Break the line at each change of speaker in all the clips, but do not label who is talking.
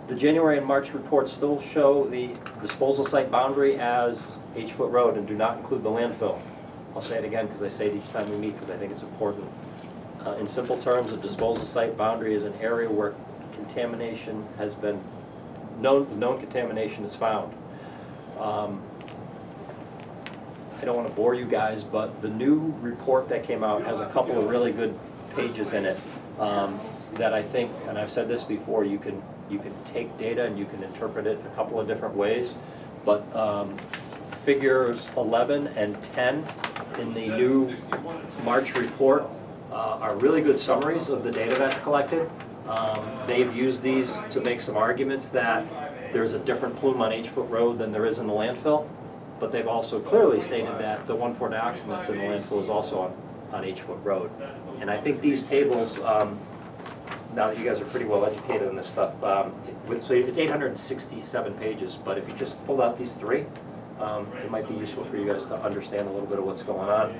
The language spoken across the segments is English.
The January and March reports still show the disposal site boundary as H-foot road and do not include the landfill. I'll say it again because I say it each time we meet because I think it's important. In simple terms, a disposal site boundary is an area where contamination has been, known contamination is found. I don't want to bore you guys, but the new report that came out has a couple of really good pages in it that I think, and I've said this before, you can take data and you can interpret it a couple of different ways, but figures 11 and 10 in the new March report are really good summaries of the data that's collected. They've used these to make some arguments that there's a different plume on H-foot road than there is in the landfill, but they've also clearly stated that the 1,4-dioxin that's in the landfill is also on H-foot road. And I think these tables, now that you guys are pretty well educated on this stuff, so it's 867 pages, but if you just pull out these three, it might be useful for you guys to understand a little bit of what's going on.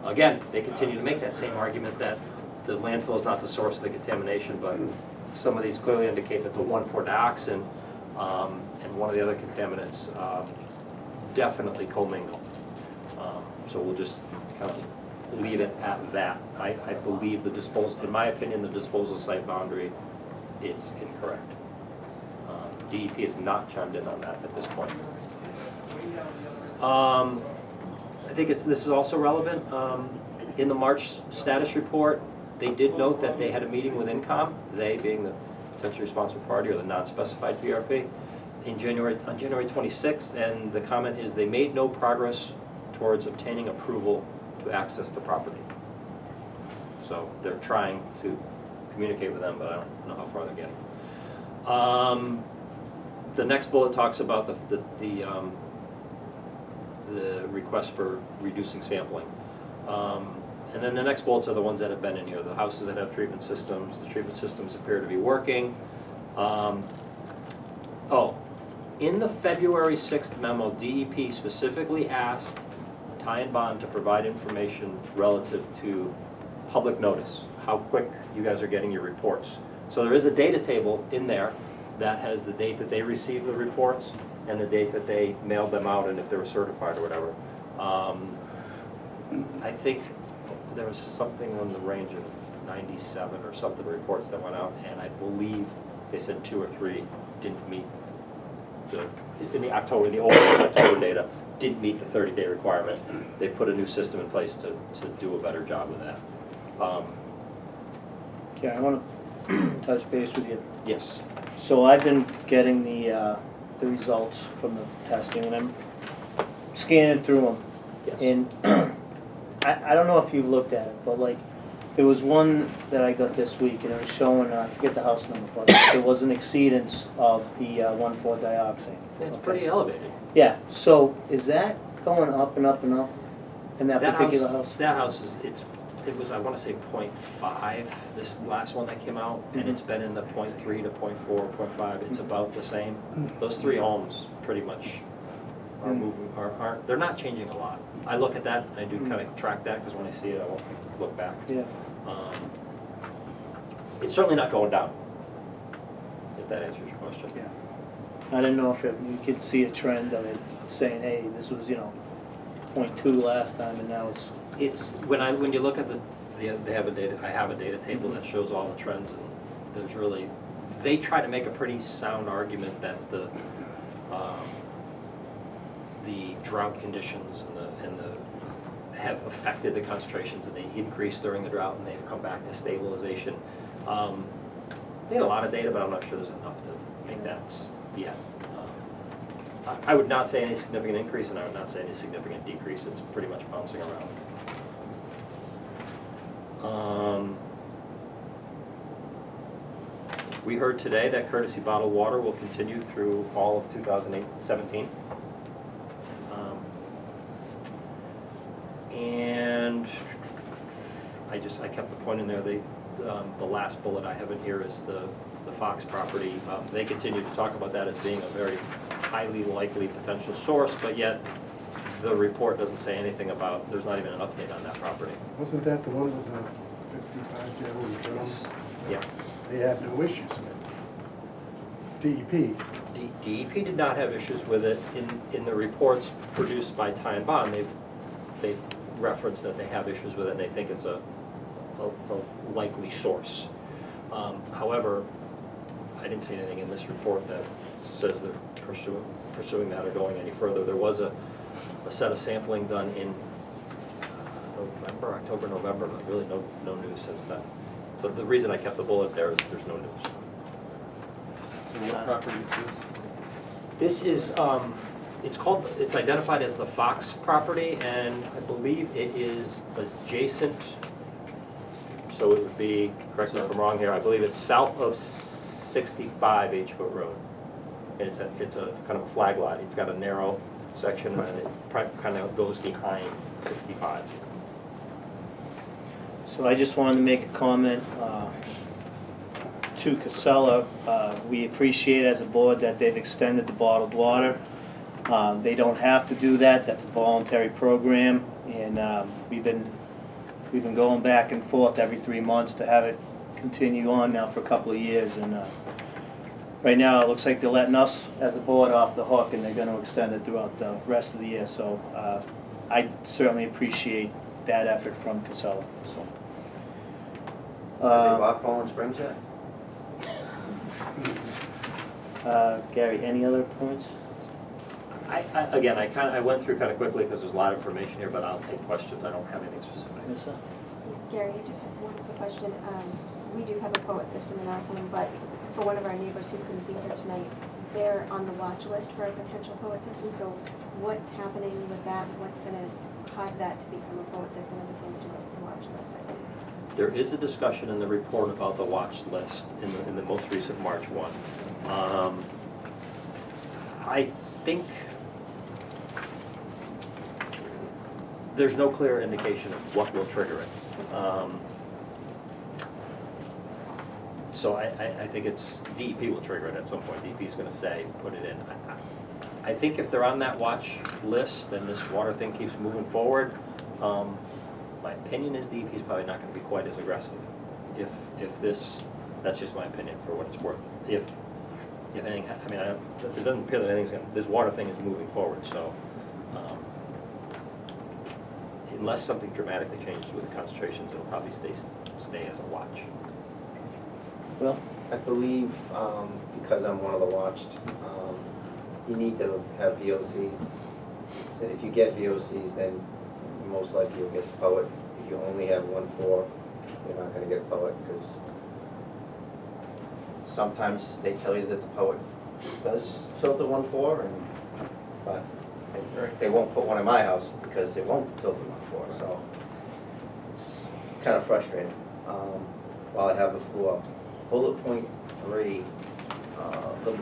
Again, they continue to make that same argument that the landfill is not the source of the contamination, but some of these clearly indicate that the 1,4-dioxin and one of the other contaminants definitely commingle. So we'll just kind of leave it at that. I believe the disposal, in my opinion, the disposal site boundary is incorrect. DEP has not chimed in on that at this point. I think this is also relevant. In the March status report, they did note that they had a meeting with INCOM, they being the potentially responsible party or the non-specified PRP, on January 26th, and the comment is they made no progress towards obtaining approval to access the property. So they're trying to communicate with them, but I don't know how far they're getting. The next bullet talks about the request for reducing sampling. And then the next bullets are the ones that have been in here. The houses that have treatment systems, the treatment systems appear to be working. In the February 6th memo, DEP specifically asked Ty and Bond to provide information relative to public notice, how quick you guys are getting your reports. So there is a data table in there that has the date that they received the reports and the date that they mailed them out and if they were certified or whatever. I think there was something on the range of 97 or something reports that went out, and I believe they said 2 or 3 didn't meet in the old October data, didn't meet the 30-day requirement. They've put a new system in place to do a better job with that.
Okay, I want to touch base with you.
Yes.
So I've been getting the results from the testing, and I'm scanning through them.
Yes.
And I don't know if you've looked at it, but like, there was one that I got this week, and it was showing, I forget the house number, but there was an exceedance of the 1,4-dioxane.
It's pretty elevated.
Yeah, so is that going up and up and up in that particular house?
That house it was, I want to say 0.5, this last one that came out, and it's been in the 0.3 to 0.4, 0.5, it's about the same. Those 3 homes pretty much are moving, they're not changing a lot. I look at that, I do kind of track that, because when I see it, I won't look back.
Yeah.
It's certainly not going down, if that answers your question.
Yeah. I didn't know if you could see a trend of it saying, hey, this was, 0.2 last time, and now
It's when you look at I have a data table that shows all the trends, and there's really, they try to make a pretty sound argument that the drought conditions and the have affected the concentrations, and they increased during the drought, and they've come back to stabilization. They had a lot of data, but I'm not sure there's enough to make that yet. I would not say any significant increase, and I would not say any significant decrease. It's pretty much bouncing around. We heard today that courtesy bottled water will continue through all of 2017. And I kept the point in there. The last bullet I have in here is the Fox property. They continue to talk about that as being a very highly likely potential source, but yet the report doesn't say anything about, there's not even an update on that property.
Wasn't that the one with the 55 gallon drums?
Yeah.
They had no issues with DEP.
DEP did not have issues with it. In the reports produced by Ty and Bond, they've referenced that they have issues with it and they think it's a likely source. However, I didn't see anything in this report that says they're pursuing that or going any further. There was a set of sampling done in October, November, but really no news since then. So the reason I kept the bullet there is there's no news.
And what property is this?
This is, it's identified as the Fox property, and I believe it is adjacent, so it would be, correct me if I'm wrong here, I believe it's south of 65 H Foot Road. And it's a kind of a flag lot. It's got a narrow section, and it kind of goes behind 65.
So I just wanted to make a comment to Casella. We appreciate as a board that they've extended the bottled water. They don't have to do that, that's a voluntary program, and we've been going back and forth every 3 months to have it continue on now for a couple of years, and right now it looks like they're letting us as a board off the hook, and they're gonna extend it throughout the rest of the year, so I certainly appreciate that effort from Casella, so.
Have they bought Poland Springs yet?
Gary, any other points?
Again, I went through kind of quickly because there's a lot of information here, but I'll take questions. I don't have anything specific.
Melissa?
Gary, I just have one quick question. We do have a POET system in our home, but for one of our neighbors who couldn't be here tonight, they're on the watch list for a potential POET system. So what's happening with that? What's going to cause that to become a POET system as opposed to a watch list, I think?
There is a discussion in the report about the watch list in the most recent March one. I think there's no clear indication of what will trigger it. So I think it's, DEP will trigger it at some point. DEP is gonna say, put it in. I think if they're on that watch list and this water thing keeps moving forward, my opinion is DEP is probably not gonna be quite as aggressive. If this, that's just my opinion for what it's worth. If anything, I mean, it doesn't appear that anything's gonna, this water thing is moving forward, so. Unless something dramatically changes with the concentrations, it'll probably stay as a watch.
Well,
I believe, because I'm one of the watched, you need to have VOCs. So if you get VOCs, then most likely you'll get POET. If you only have 1.4, you're not gonna get POET, because sometimes they tell you that the POET does filter 1.4, but they won't put one in my house because it won't filter 1.4, so it's kind of frustrating. While I have the floor, bullet point 3, the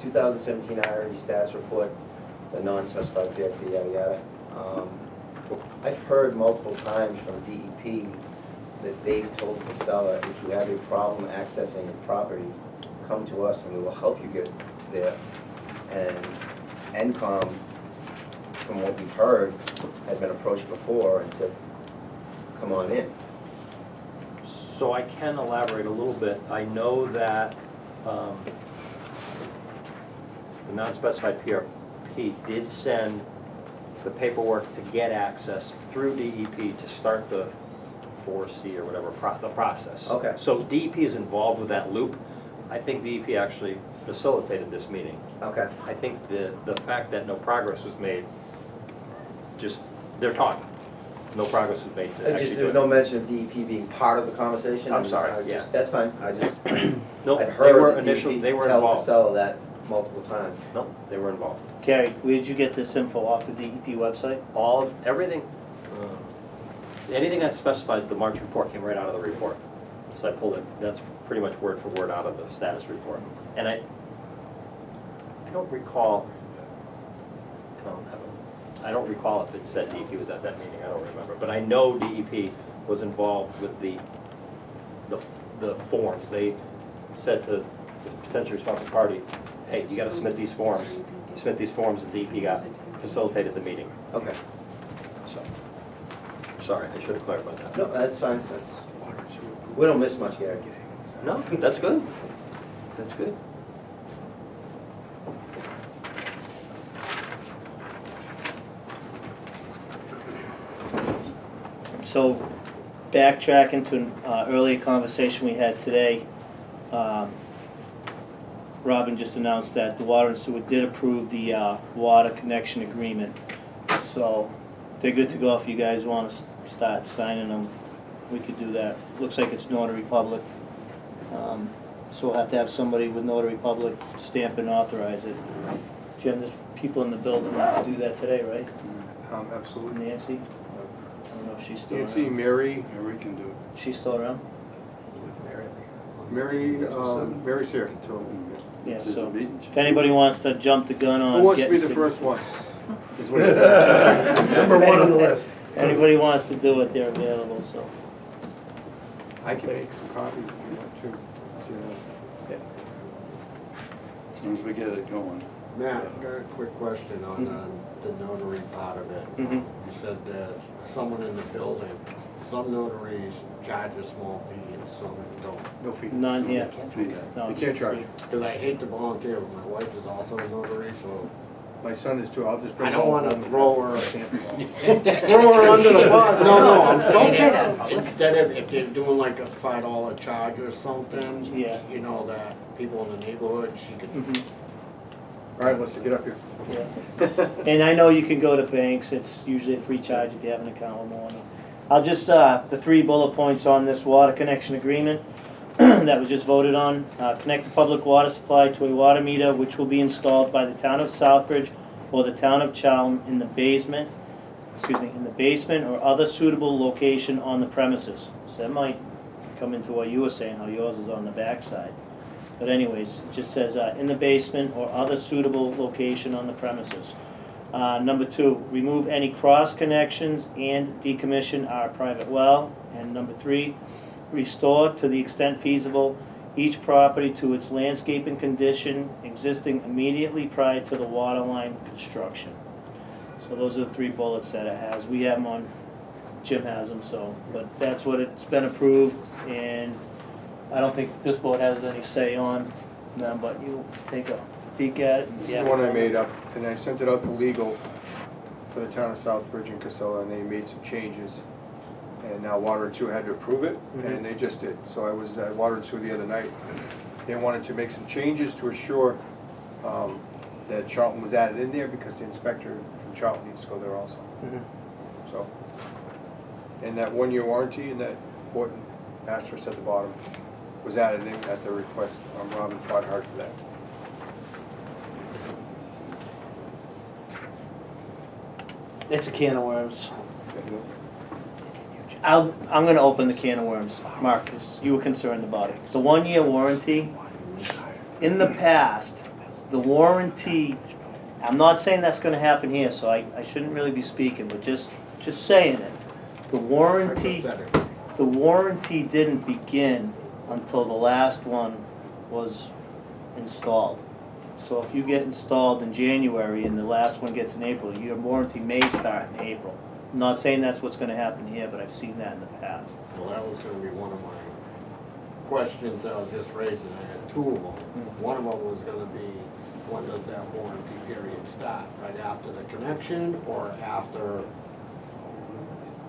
2017 IRB status report, the non-specified PFP, yada yada. I've heard multiple times from DEP that they've told the seller, if you have a problem accessing a property, come to us and we will help you get there. And NCOM, from what we've heard, had been approached before and said, come on in.
So I can elaborate a little bit. I know that the non-specified PRP did send the paperwork to get access through DEP to start the 4C or whatever, the process.
Okay.
So DEP is involved with that loop. I think DEP actually facilitated this meeting.
Okay.
I think the fact that no progress was made, just, they're talking. No progress was made to actually do
There's
it.
no mention of DEP being part of the conversation.
I'm sorry, yeah.
That's fine, I just,
No,
I've
they
heard
were
that
initially,
DEP
they were
tell the
involved.
seller that multiple times.
No, they were involved.
Gary, where did you get this info, off the DEP website?
All of, everything, anything that specifies the March report came right out of the report. So I pulled it, that's pretty much word for word out of the status report. And I don't recall, I don't recall if it said DEP was at that meeting, I don't remember. But I know DEP was involved with the forms. They said to the potential responsible party, hey, you gotta submit these forms. You submit these forms, and DEP facilitated the meeting.
Okay.
So, sorry, I should have clarified that.
No, that's fine, we don't miss much, Gary.
No, that's good. That's good.
So backtracking to an earlier conversation we had today, Robin just announced that the water and sewer did approve the water connection agreement. So they're good to go. If you guys want to start signing them, we could do that. Looks like it's notary public. So we'll have to have somebody with notary public stamp and authorize it. Jim, there's people in the building that can do that today, right?
Absolutely.
Nancy? I don't know if she's still around.
Nancy, Mary can do it.
She's still around?
Mary's here until.
Yeah, so if anybody wants to jump the gun on.
Who wants to be
getting
the first one? Is what it's saying.
Number one on the list.
Anybody wants to do it, they're available, so.
I can make some copies if you want to.
As soon as we get it going.
Matt, I got a quick question on the notary part of it.
Mhm.
You said that someone in the building, some notaries charge a small fee and some don't.
No fee.
None here. No,
You
it's
can't charge.
free.
Because I hate to volunteer, but my wife is also a notary, so
My son is too. I'll just bring
I
it
don't
all
want to
home.
throw her under the bus. No, I'm
Don't say that.
Instead of, if they're doing like a $5 charge or something,
Yeah.
you know, that people in the neighborhood, she could.
Mhm.
All right, let's get up here.
Yeah. And I know you can go to banks, it's usually a free charge if you have an account with more. I'll just, the 3 bullet points on this water connection agreement that was just voted on. Connect the public water supply to a water meter which will be installed by the town of Southbridge or the town of Charlton in the basement, or other suitable location on the premises. So that might come into what you were saying, how yours is on the backside. But anyways, it just says, in the basement or other suitable location on the premises. Number 2, remove any cross connections and decommission our private well. And number 3, restore to the extent feasible each property to its landscaping condition existing immediately prior to the water line construction. So those are the 3 bullets that it has. We have them on, Jim has them, so, but that's what it's been approved, and I don't think this board has any say on them, but you take a peek at it.
This is the one I made up, and I sent it out to legal for the town of Southbridge and Casella, and they made some changes. And now Water and Sewer had to approve it, and they just did. So I was at Water and Sewer the other night. They wanted to make some changes to assure that Charlton was added in there, because the inspector from Charlton needs to go there also.
Mhm.
So, and that 1-year warranty and that important asterisk at the bottom was added in at the request of Robin fought hard for that.
It's a can of worms. I'm gonna open the can of worms, Mark, because you were concerned about it. The 1-year warranty, in the past, the warranty, I'm not saying that's gonna happen here, so I shouldn't really be speaking, but just saying it. The warranty didn't begin until the last one was installed. So if you get installed in January and the last one gets in April, your warranty may start in April. I'm not saying that's what's gonna happen here, but I've seen that in the past.
Well, that was gonna be one of my questions that I was just raising. I had 2 of them. One of them was gonna be, when does that warranty period start? Right after the connection or after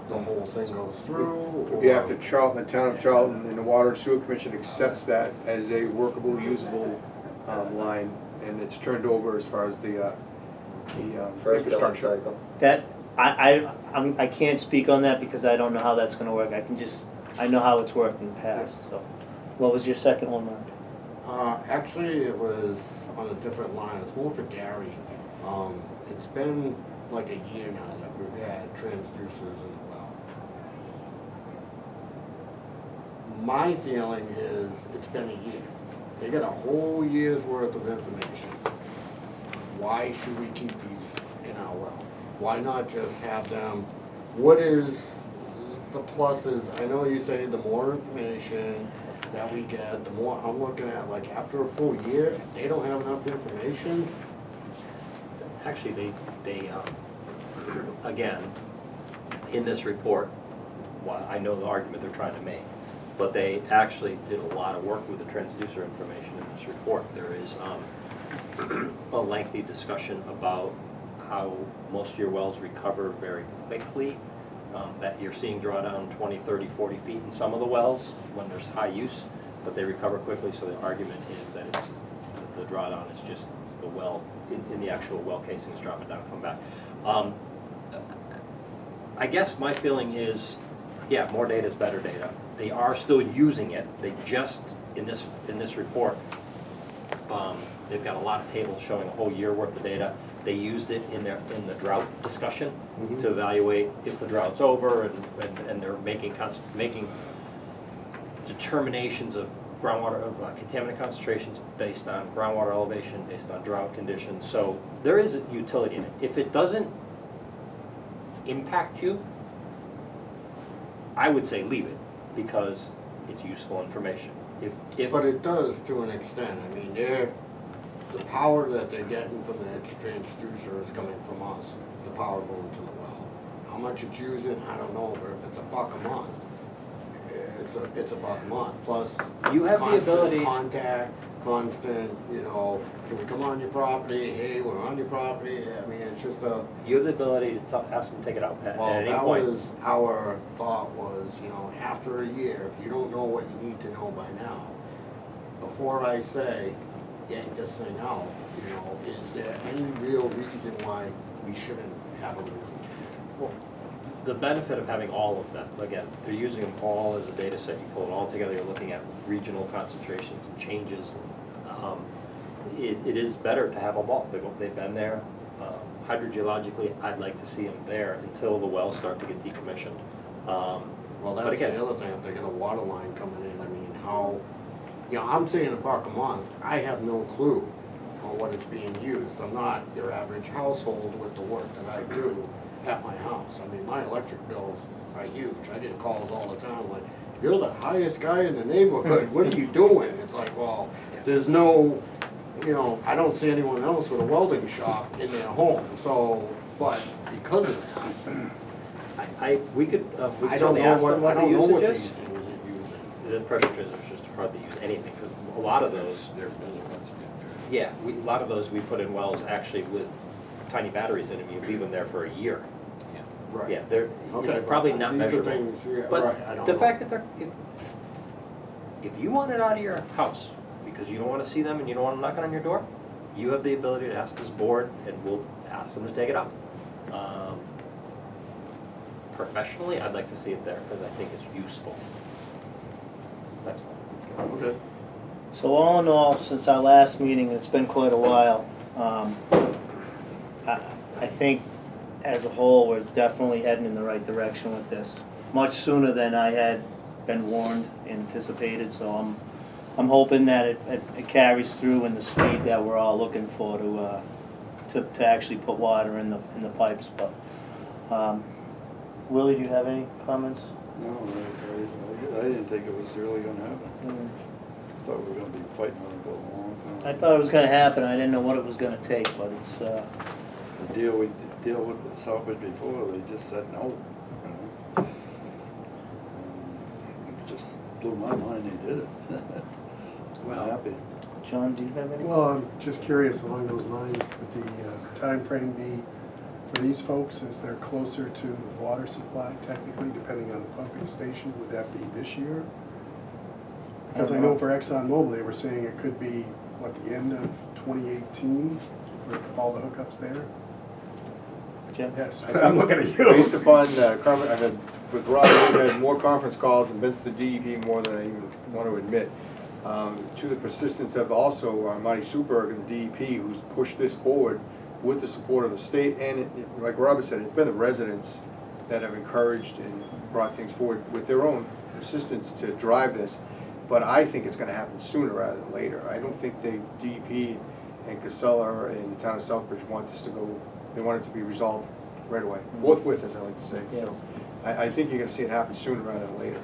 the whole thing goes through?
It'd be after Charlton, the town of Charlton, and the Water and Sewer Commission accepts that as a workable, usable line, and it's turned over as far as the infrastructure.
That, I can't speak on that because I don't know how that's gonna work. I know how it's worked in the past, so. What was your second one, Mark?
Actually, it was on a different line. It's more for Gary. It's been like a year now that we've had transducers in the well. My feeling is it's been a year. They got a whole year's worth of information. Why should we keep these in our well? Why not just have them, what is the pluses? I know you say the more information that we get, the more, I'm looking at like after a full year, if they don't have enough information.
Actually, they again, in this report, well, I know the argument they're trying to make, but they actually did a lot of work with the transducer information in this report. There is a lengthy discussion about how most of your wells recover very quickly that you're seeing draw down 20, 30, 40 feet in some of the wells when there's high use, but they recover quickly, so the argument is that it's, the drawdown is just the well, in the actual well casing is dropping down, come back. I guess my feeling is, yeah, more data is better data. They are still using it, they just, in this report, they've got a lot of tables showing a whole year worth of data. They used it in the drought discussion to evaluate if the drought's over, and they're making determinations of groundwater, of contaminant concentrations based on groundwater elevation, based on drought conditions. So there is a utility in it. If it doesn't impact you, I would say leave it, because it's useful information. If
But it does to an extent. I mean, the power that they're getting from the transducer is coming from us, the power going to the well. How much it's using, I don't know, but if it's $1 a month, it's $1 a month. Plus,
you have the
constant
ability,
contact, constant, you know, can we come on your property? Hey, we're on your property. I mean, it's just a.
you have the ability to ask them to take it out at
Well,
any
that
point.
was our thought was, you know, after a year, if you don't know what you need to know by now, before I say, yank this thing out, you know, is there any real reason why we shouldn't have a review?
Well, the benefit of having all of them, again, they're using them all as a data set, you pull it all together, you're looking at regional concentrations and changes. It is better to have them all, they've been there. Hydrogeologically, I'd like to see them there until the wells start to get decommissioned.
Well,
But
that's
again,
the other thing, if they got a water line coming in, I mean, how, you know, I'm saying $1 a month, I have no clue on what it's being used. I'm not your average household with the work that I do at my house. I mean, my electric bills are huge. I get calls all the time like, you're the highest guy in the neighborhood, what are you doing? It's like, well, there's no, you know, I don't see anyone else with a welding shop in their home, so, but because of that,
we could
I don't
certainly
know
ask them
what, I
what the
don't know what
usage
these
is.
things are using.
The pressure transducers just hardly use anything, because a lot of those, yeah, a lot of those we put in wells actually with tiny batteries in them, you leave them there for a year.
Right.
Yeah, they're,
Okay,
it's probably
but
not
these are
measurable.
things, yeah, right, I
But
don't
the
know.
fact that they're, if you want it out of your house, because you don't want to see them and you don't want them knocking on your door, you have the ability to ask this board, and we'll ask them to take it out. Professionally, I'd like to see it there, because I think it's useful. That's all.
Okay.
So all in all, since our last meeting, it's been quite a while, I think as a whole, we're definitely heading in the right direction with this. Much sooner than I had been warned, anticipated, so I'm hoping that it carries through in the speed that we're all looking for to actually put water in the pipes, but, Willie, do you have any comments?
No, I didn't think it was really gonna happen. Thought we were gonna be fighting on it for a long time.
I thought it was gonna happen, I didn't know what it was gonna take, but it's,
The deal with Southbridge before, they just said no, you know. It just blew my mind they did it. I'm happy.
John, do you have any?
Well, I'm just curious along those lines, would the timeframe be for these folks as they're closer to the water supply technically, depending on the pumping station, would that be this year? Because I know for ExxonMobil, they were saying it could be, what, the end of 2018 for all the hookups there?
Jim?
Yes,
I think
I'm looking at you.
Based upon, I've had, with Rob, we've had more conference calls and been to the DEP more than I even want to admit. To the persistence of also Marty Superberg and the DEP, who's pushed this forward with the support of the state, and like Robert said, it's been the residents that have encouraged and brought things forward with their own assistance to drive this. But I think it's gonna happen sooner rather than later. I don't think the DEP and Casella and the town of Southbridge want this to go, they want it to be resolved right away, forthwith, as I like to say. So I think you're gonna see it happen sooner rather than later.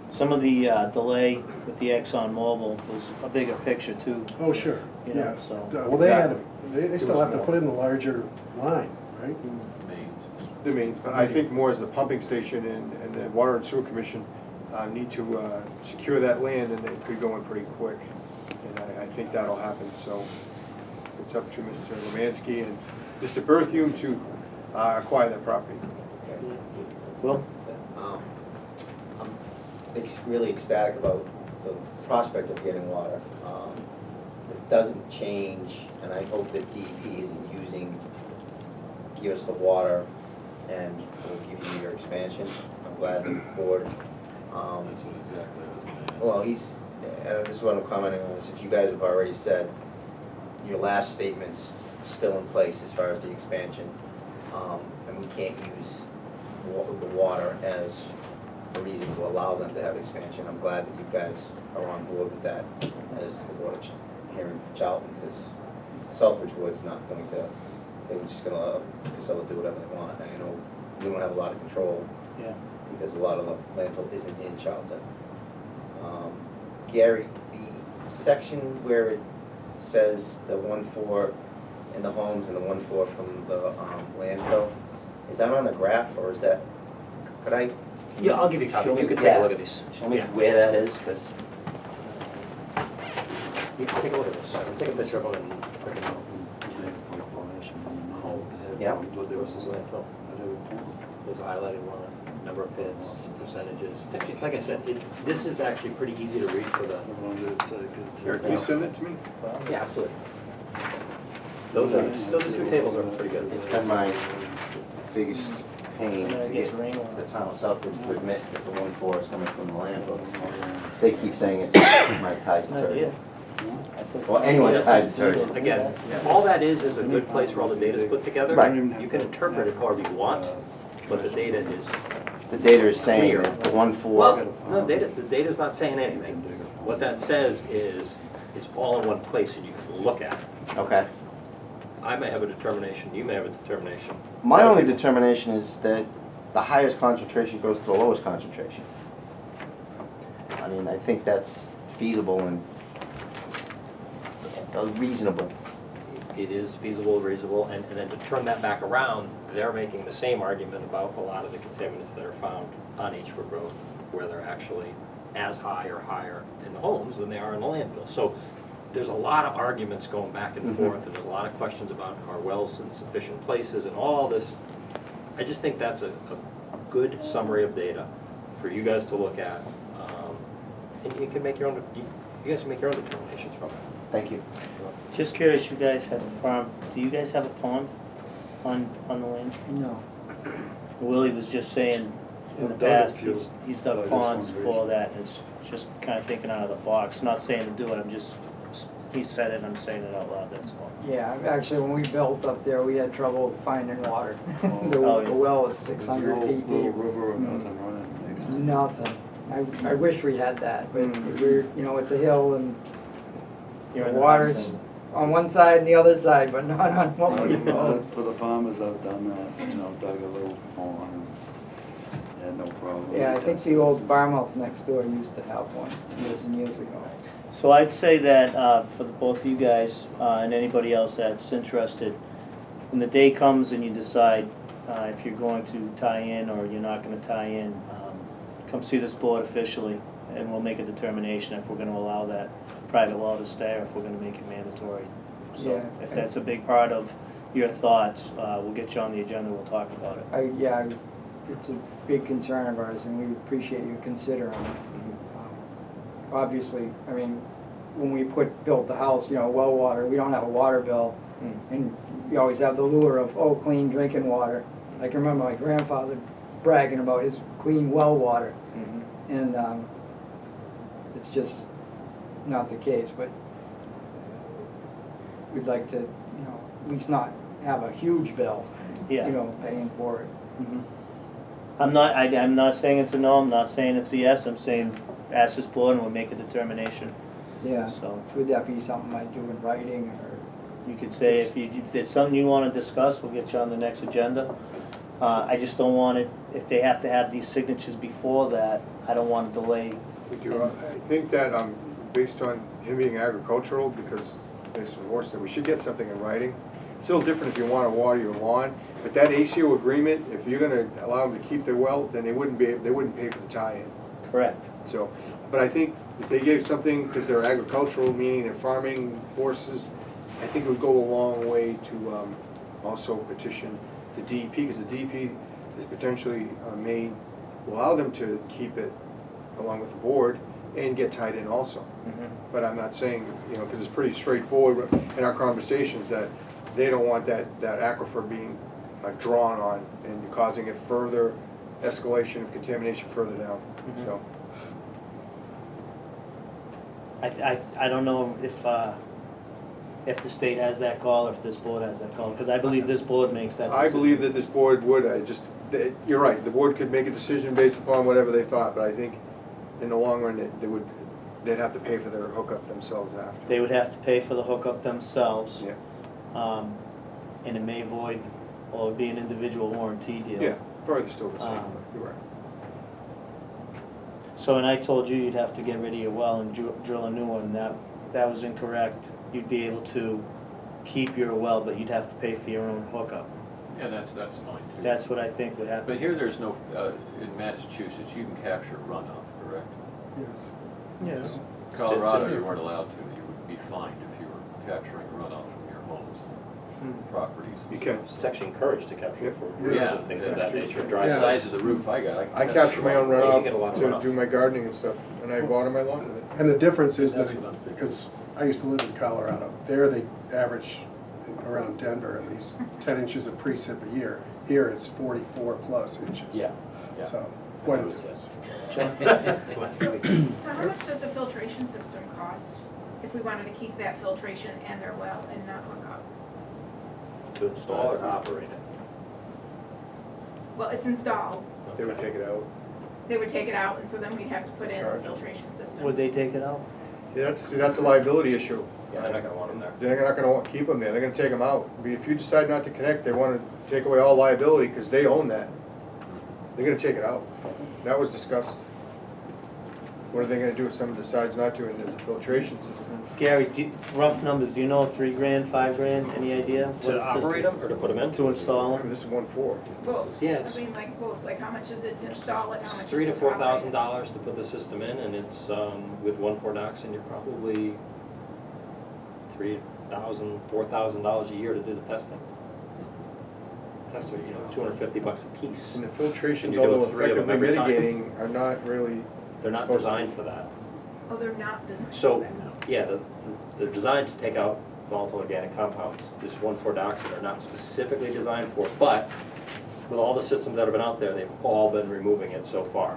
Some of the delay with the ExxonMobil was a bigger picture too.
Oh, sure,
You know,
yeah.
so-
Well, they had,
Exactly.
they still have to put in the larger line, right?
The mains, but I think more as the pumping station and the Water and Sewer Commission need to secure that land, and it could go in pretty quick. And I think that'll happen, so it's up to Mr. Lemansky and Mr. Berthium to acquire that property.
Will?
I'm really ecstatic about the prospect of getting water. It doesn't change, and I hope that DEP isn't give us the water and we'll give you your expansion. I'm glad that the board.
That's what exactly I was gonna ask.
Well, this is what I'm commenting on, is if you guys have already said your last statement's still in place as far as the expansion, and we can't use the water as a reason to allow them to have expansion. I'm glad that you guys are on board with that as the board here in Charlton, because Southbridge Board's not going to, they're just gonna let Casella do whatever they want. And I know we don't have a lot of control
Yeah.
because a lot of the landfill isn't in Charlton. Gary, the section where it says the 1-4 in the homes and the 1-4 from the landfill, is that on a graph or is that, could I?
Yeah, I'll give you a copy,
Show me-
you can take a
yeah.
look at these.
Show me
Yeah.
where that is, because,
You can take a look at this, take a picture of them and
Yeah.
This is landfill. There's a highlighted one, number of pits, percentages. It's actually, like I said, this is actually pretty easy to read for the,
Eric, can you send that to me?
yeah, absolutely. Those are two tables are pretty good.
it's been my biggest pain
And then
to
it gets
get
rain on
the
it.
town of Southbridge to admit that the 1-4 is coming from the landfill. They keep saying it's my ties
No idea.
detergent. Well, anyone's tide detergent.
Again, all that is a good place where all the data's put together.
Right.
You can interpret it however you want, but the data is,
The data is saying that the 1-4.
well, no, the data's not saying anything. What that says is, it's all in one place and you can look at it.
Okay.
I may have a determination, you may have a determination.
My only determination is that the highest concentration goes to the lowest concentration. I mean, I think that's feasible and reasonable.
It is feasible, reasonable, and then to turn that back around, they're making the same argument about a lot of the contaminants that are found on H-Ford Road, where they're actually as high or higher in the homes than they are in the landfill. So there's a lot of arguments going back and forth, and there's a lot of questions about are wells in sufficient places and all this. I just think that's a good summary of data for you guys to look at. And you can make your own, you guys can make your own determinations from it.
Thank you.
Just curious, you guys have a farm, do you guys have a pond on the land?
No.
Willie was just saying, in the
I've dug a
past,
few,
he's
but I
dug
just
ponds
wanted
for
to-
that, and it's just kinda thinking out of the box, not saying to do it, I'm just, he said it, I'm saying it out loud, that's all.
Yeah, actually, when we built up there, we had trouble finding water.
Oh.
The
Oh, yeah.
the well is 600 feet
Little
deep.
river or nothing running.
Nothing. I wish we had that, but
Mm.
we're, it's a hill and
You're
the
in the
water's
house
on one side and the other side, but not on what we know.
For the farmers, I've done that, dug a little pond and had no problem.
Yeah, I think the old farmhouse next door used to have one years and years ago.
So I'd say that for the both of you guys and anybody else that's interested, when the day comes and you decide if you're going to tie in or you're not gonna tie in, come see this board officially and we'll make a determination if we're gonna allow that private well to stay or if we're gonna make it mandatory. So
Yeah.
if that's a big part of your thoughts, we'll get you on the agenda, we'll talk about it.
It's a big concern of ours and we appreciate you considering it. Obviously, I mean, when we built the house, well water, we don't have a water bill.
Mm.
And we always have the lure of, oh, clean drinking water. I can remember my grandfather bragging about his clean well water.
Mhm.
And it's just not the case, but we'd like to, at least not have a huge bill,
Yeah.
paying for it.
Mhm. I'm not saying it's a no, I'm not saying it's a yes, I'm saying ask this board and we'll make a determination.
Yeah,
So
would that be something I do in writing or?
you could say if it's something you wanna discuss, we'll get you on the next agenda. I just don't want it, if they have to have these signatures before that, I don't wanna delay.
I think that, based on him being agricultural, because there's some horse that we should get something in writing. It's a little different if you wanna water your lawn, but that ACO agreement, if you're gonna allow them to keep their well, then they wouldn't pay for the tie-in.
Correct.
So, but I think if they gave something, because they're agricultural, meaning they're farming horses, I think it would go a long way to also petition the DEP, because the DEP is potentially may allow them to keep it along with the board and get tied in also. But I'm not saying, you know, because it's pretty straightforward in our conversations that they don't want that aquifer being drawn on and causing a further escalation of contamination further down, so.
I don't know if the state has that call, or if this board has that call, because I believe this board makes that decision.
I believe that this board would, you're right, the board could make a decision based upon whatever they thought, but I think in the long run, they'd have to pay for their hookup themselves after.
They would have to pay for the hookup themselves.
Yeah,
And it may void, or be an individual warranty deal.
yeah, probably still the same,
Um,
but you're right.
So, and I told you you'd have to get rid of your well and drill a new one, that was incorrect. You'd be able to keep your well, but you'd have to pay for your own hookup.
Yeah, that's fine too.
That's what I think would happen.
But here, there's no, in Massachusetts, you can capture runoff, correct?
Yes.
Yes.
Colorado, you weren't allowed to, you would be fined if you were capturing runoff from your homes and properties.
You can.
It's actually encouraged to capture for roofs
Yeah,
and things of
that's
that
true.
nature,
The
dry
size
sites.
of the roof I got.
I capture my own
Yeah, you get a lot
runoff
of
to
runoff.
do my gardening and stuff, and I water my lawn with it.
And the difference is that,
That's what I'm thinking.
because I used to live in Colorado, there they average around Denver at least 10 inches of precip a year. Here it's 44 plus inches.
Yeah, yeah.
So, quite a
It was
difference.
So how much does the filtration system cost if we wanted to keep that filtration and their well and not hook up?
To install or to operate it?
Well, it's installed,
They would take it out.
they would take it out, and so then we'd have to put in a
Charge.
filtration system.
Would they take it out?
Yeah, that's a liability issue.
Yeah, they're not gonna want them there.
They're not gonna keep them there, they're gonna take them out. If you decide not to connect, they wanna take away all liability, because they own that. They're gonna take it out. That was discussed. What are they gonna do if someone decides not to, and there's a filtration system?
Gary, rough numbers, do you know, $3,000, $5,000, any idea? What
To
system?
operate them or to put them in?
To install
I mean,
them?
this is 1.4.
Both,
Yeah,
I
it's-
mean, like both, like how much is it to install it, how much is it
$3,000 to
to operate it?
$4,000 to put the system in, and it's, with 1,4 Dachshund, you're probably $3,000, $4,000 a year to do the testing. Tests are, $250 a piece.
And the filtrations,
You're doing
although
3 of them
effectively
every time.
mitigating, are not really.
They're not
supposed to-
designed for that.
Oh, they're not designed for
So,
that.
yeah, they're designed to take out volatile organic compounds. This 1,4-dioxane are not specifically designed for it, but with all the systems that have been out there, they've all been removing it so far.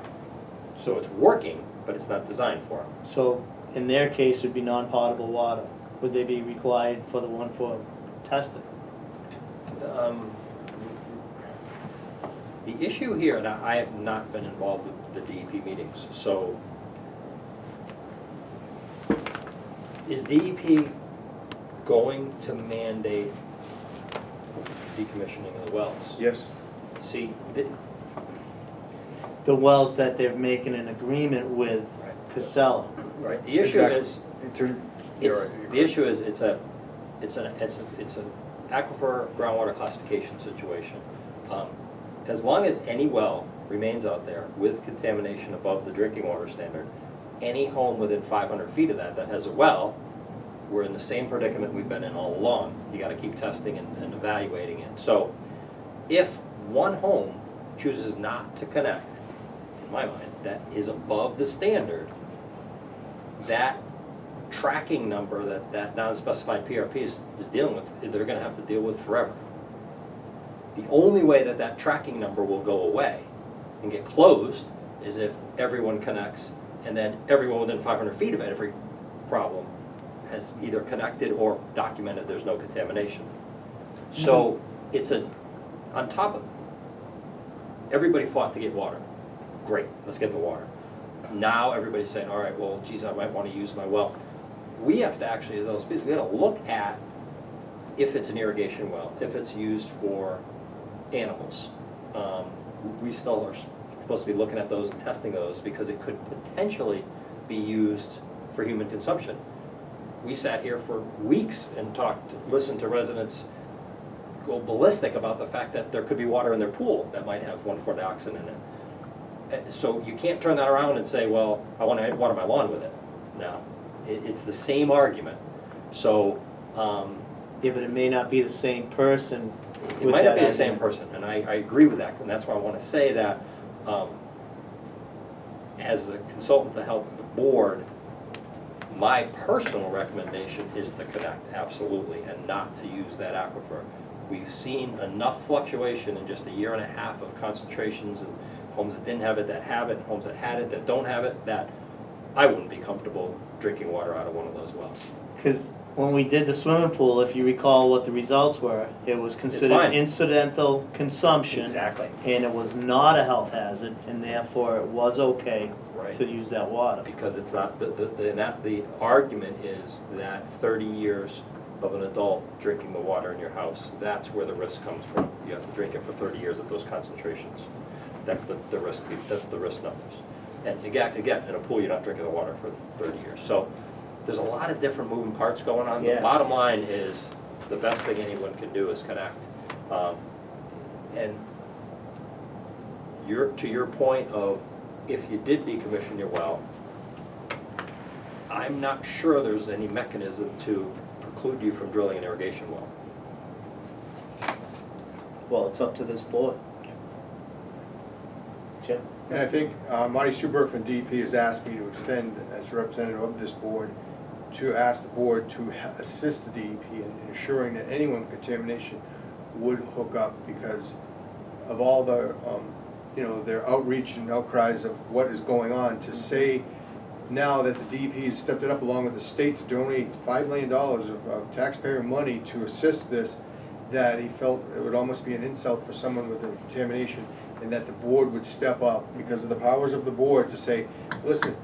So it's working, but it's not designed for them.
So, in their case, it'd be non-potable water. Would they be required for the 1,4 testing?
The issue here, and I have not been involved with the DEP meetings, so is DEP going to mandate decommissioning of the wells?
Yes,
See,
The wells that they're making an agreement with
Right.
Casella.
right, the issue
exactly.
is,
You're
it's,
right, you're
the issue is, it's an aquifer groundwater classification situation. As long as any well remains out there with contamination above the drinking water standard, any home within 500 feet of that has a well, we're in the same predicament we've been in all along. You gotta keep testing and evaluating it. So if one home chooses not to connect, in my mind, that is above the standard, that tracking number that non-specified PRP is dealing with, they're gonna have to deal with forever. The only way that tracking number will go away and get closed is if everyone connects, and then everyone within 500 feet of it, every problem has either connected or documented there's no contamination. So it's on top of, everybody fought to get water. Great, let's get the water. Now everybody's saying, all right, well, geez, I might want to use my well. We have to actually, as LSPs, we have to look at if it's an irrigation well, if it's used for animals. We still are supposed to be looking at those and testing those because it could potentially be used for human consumption. We sat here for weeks and listened to residents go ballistic about the fact that there could be water in their pool that might have 1,4-dioxane in it. So you can't turn that around and say, well, I want to water my lawn with it. No, it's the same argument. So
Yeah, but it may not be the same person
It
with
might not
that
be the same
argument.
person, and I agree with that, and that's why I want to say that, as a consultant to help the board, my personal recommendation is to connect, absolutely, and not to use that aquifer. We've seen enough fluctuation in just a year and a half of concentrations and homes that didn't have it, that have it, and homes that had it, that don't have it, that I wouldn't be comfortable drinking water out of one of those wells.
Because when we did the swimming pool, if you recall what the results were, it was considered
fine.
incidental consumption.
Exactly.
And it was not a health hazard, and therefore it was okay
Right.
to use that water.
Because it's not, the argument is that 30 years of an adult drinking the water in your house, that's where the risk comes from. You have to drink it for 30 years at those concentrations. That's the risk, that's the risk numbers. And again, in a pool, you're not drinking the water for 30 years. So there's a lot of different moving parts going on. The
Yeah.
bottom line is, the best thing anyone can do is connect. And to your point of, if you did decommission your well, I'm not sure there's any mechanism to preclude you from drilling an irrigation well.
Well, it's up to this board. Jim?
And I think Marty Schuberg from DEP has asked me to extend, as representative of this board, to ask the board to assist the DEP in ensuring that anyone with contamination would hook up, because of all the, their outreach and outcries of what is going on. To say now that the DEP has stepped it up along with the state to donate $5 million of taxpayer money to assist this, that he felt it would almost be an insult for someone with a contamination, and that the board would step up because of the powers of the board to say, listen,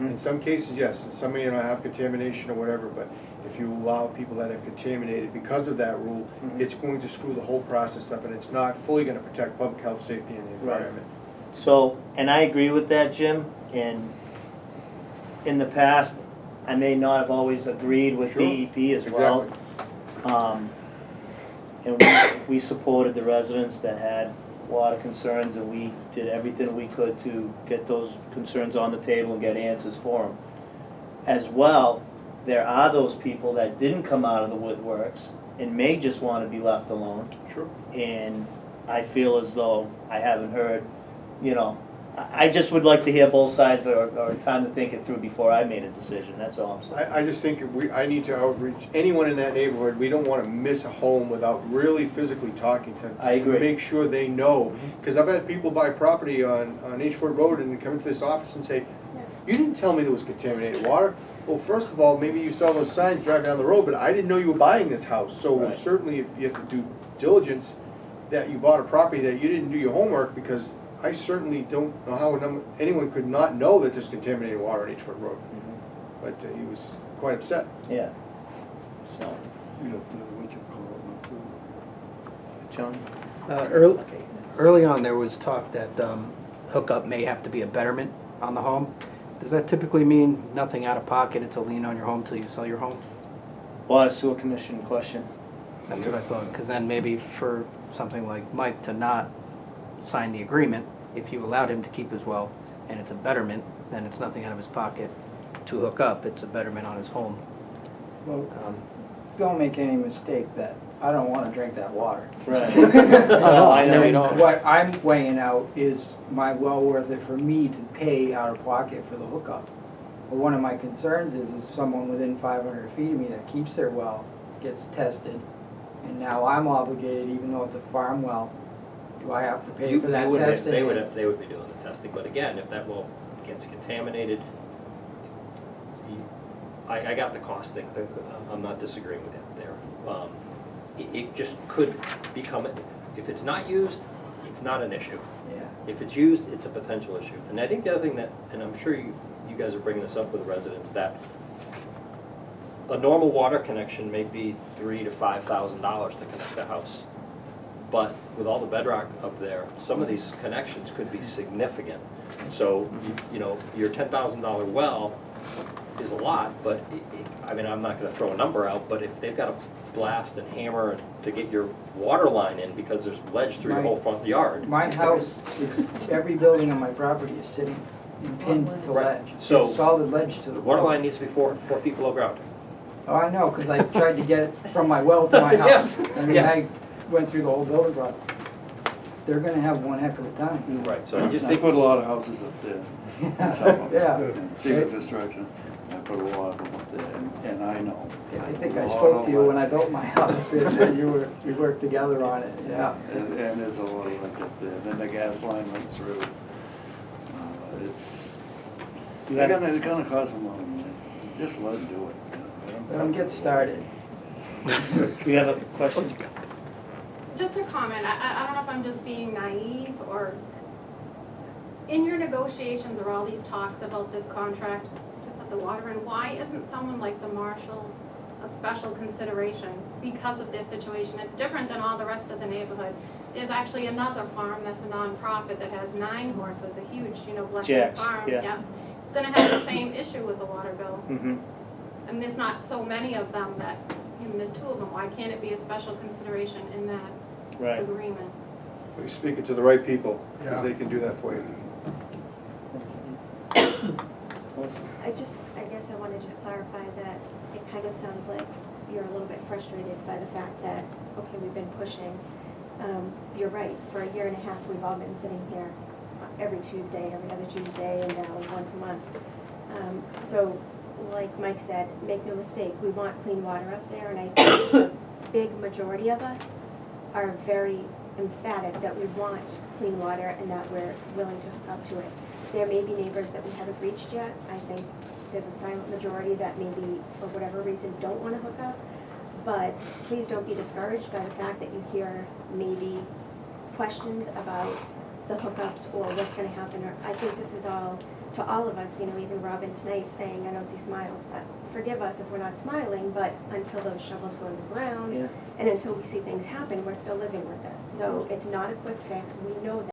in some cases, yes, and some may not have contamination or whatever, but if you allow people that have contaminated because of that rule, it's going to screw the whole process up, and it's not fully gonna protect public health, safety, and the environment.
So, and I agree with that, Jim, and in the past, I may not have always agreed with
Sure.
DEP as well. And we supported the residents that had water concerns, and we did everything we could to get those concerns on the table and get answers for them. As well, there are those people that didn't come out of the woodworks and may just want to be left alone.
Sure.
And I feel as though I haven't heard, I just would like to hear both sides or time to think it through before I made a decision, that's all I'm saying.
I just think I need to outreach anyone in that neighborhood. We don't wanna miss a home without really physically talking to them.
I agree.
To make sure they know, because I've had people buy property on H-Ford Road and come into this office and say, you didn't tell me there was contaminated water. Well, first of all, maybe you saw those signs driving down the road, but I didn't know you were buying this house. So
Right.
certainly if you have to do diligence, that you bought a property that you didn't do your homework, because I certainly don't know how anyone could not know that there's contaminated water on H-Ford Road. But he was quite upset.
Yeah, so,
Yeah, what you call it,
John?
Early on, there was talk that hookup may have to be a betterment on the home. Does that typically mean nothing out of pocket, it's a lien on your home till you sell your home?
Water Sewer Commission question.
That's what I thought, because then maybe for something like Mike to not sign the agreement, if you allowed him to keep his well, and it's a betterment, then it's nothing out of his pocket to hook up, it's a betterment on his home.
Well, don't make any mistake that I don't wanna drink that water.
Right.
I
know.
mean, what I'm weighing out is my well worth it for me to pay out of pocket for the hookup. But one of my concerns is someone within 500 feet of me that keeps their well, gets tested, and now I'm obligated, even though it's a farm well, do I have to pay for that testing?
They would be doing the testing, but again, if that well gets contaminated, I got the cost thing, I'm not disagreeing with it there. It just could become, if it's not used, it's not an issue.
Yeah.
If it's used, it's a potential issue. And I think the other thing that, and I'm sure you guys are bringing this up with the residents, that a normal water connection may be $3,000 to $5,000 to connect the house. But with all the bedrock up there, some of these connections could be significant. So, your $10,000 well is a lot, but I'm not gonna throw a number out, but if they've got to blast and hammer to get your water line in because there's ledge through your whole front yard.
My house is, every building on my property is sitting pinned to
Right.
ledge.
So-
It's solid ledge to the
The water
wall.
line needs to be 4 feet below ground.
Oh, I know, because I tried to get it from my well to my house.
Yes,
I mean,
yeah.
I went through the whole building process. They're gonna have one heck of a time.
Right, so I just
I
think,
put a lot of houses up there. Some of them.
Yeah.
And Seagull's Construction, I put a lot of them up there, and I know.
I think I
A lot
spoke
of
to you when I
ledge.
built my house, and we worked together on it, yeah.
And there's a lot of ledge up there, and then the gas line went through. It's,
You
it's
got-
gonna cost them money, just let them do it.
Let them get started.
Do you have a question?
Just a comment, I don't know if I'm just being naive or, in your negotiations or all these talks about this contract to put the water in, why isn't someone like the marshals a special consideration because of this situation? It's different than all the rest of the neighborhood. There's actually another farm that's a nonprofit that has 9 horses, a huge, Blessings
Jack's,
Farm.
yeah.
It's gonna have the same issue with the water bill.
Mm-hmm.
And there's not so many of them that, there's 2 of them, why can't it be a special consideration in that
Right.
agreement?
You're speaking to the right people, because
Yeah.
they can do that for you.
Awesome.
I guess I want to just clarify that it kind of sounds like you're a little bit frustrated by the fact that, okay, we've been pushing. You're right, for a year and a half, we've all been sitting here every Tuesday, every other Tuesday, and now once a month. So, like Mike said, make no mistake, we want clean water up there, and I think the big majority of us are very emphatic that we want clean water and that we're willing to hook up to it. There may be neighbors that we haven't reached yet. I think there's a silent majority that maybe, for whatever reason, don't want to hook up. But please don't be discouraged by the fact that you hear maybe questions about the hookups or what's going to happen. Or I think this is all, to all of us, even Robin tonight saying, I don't see smiles. Forgive us if we're not smiling, but until those shovels go in the ground
Yeah.
and until we see things happen, we're still living with this. So it's not a quick fix. We know that.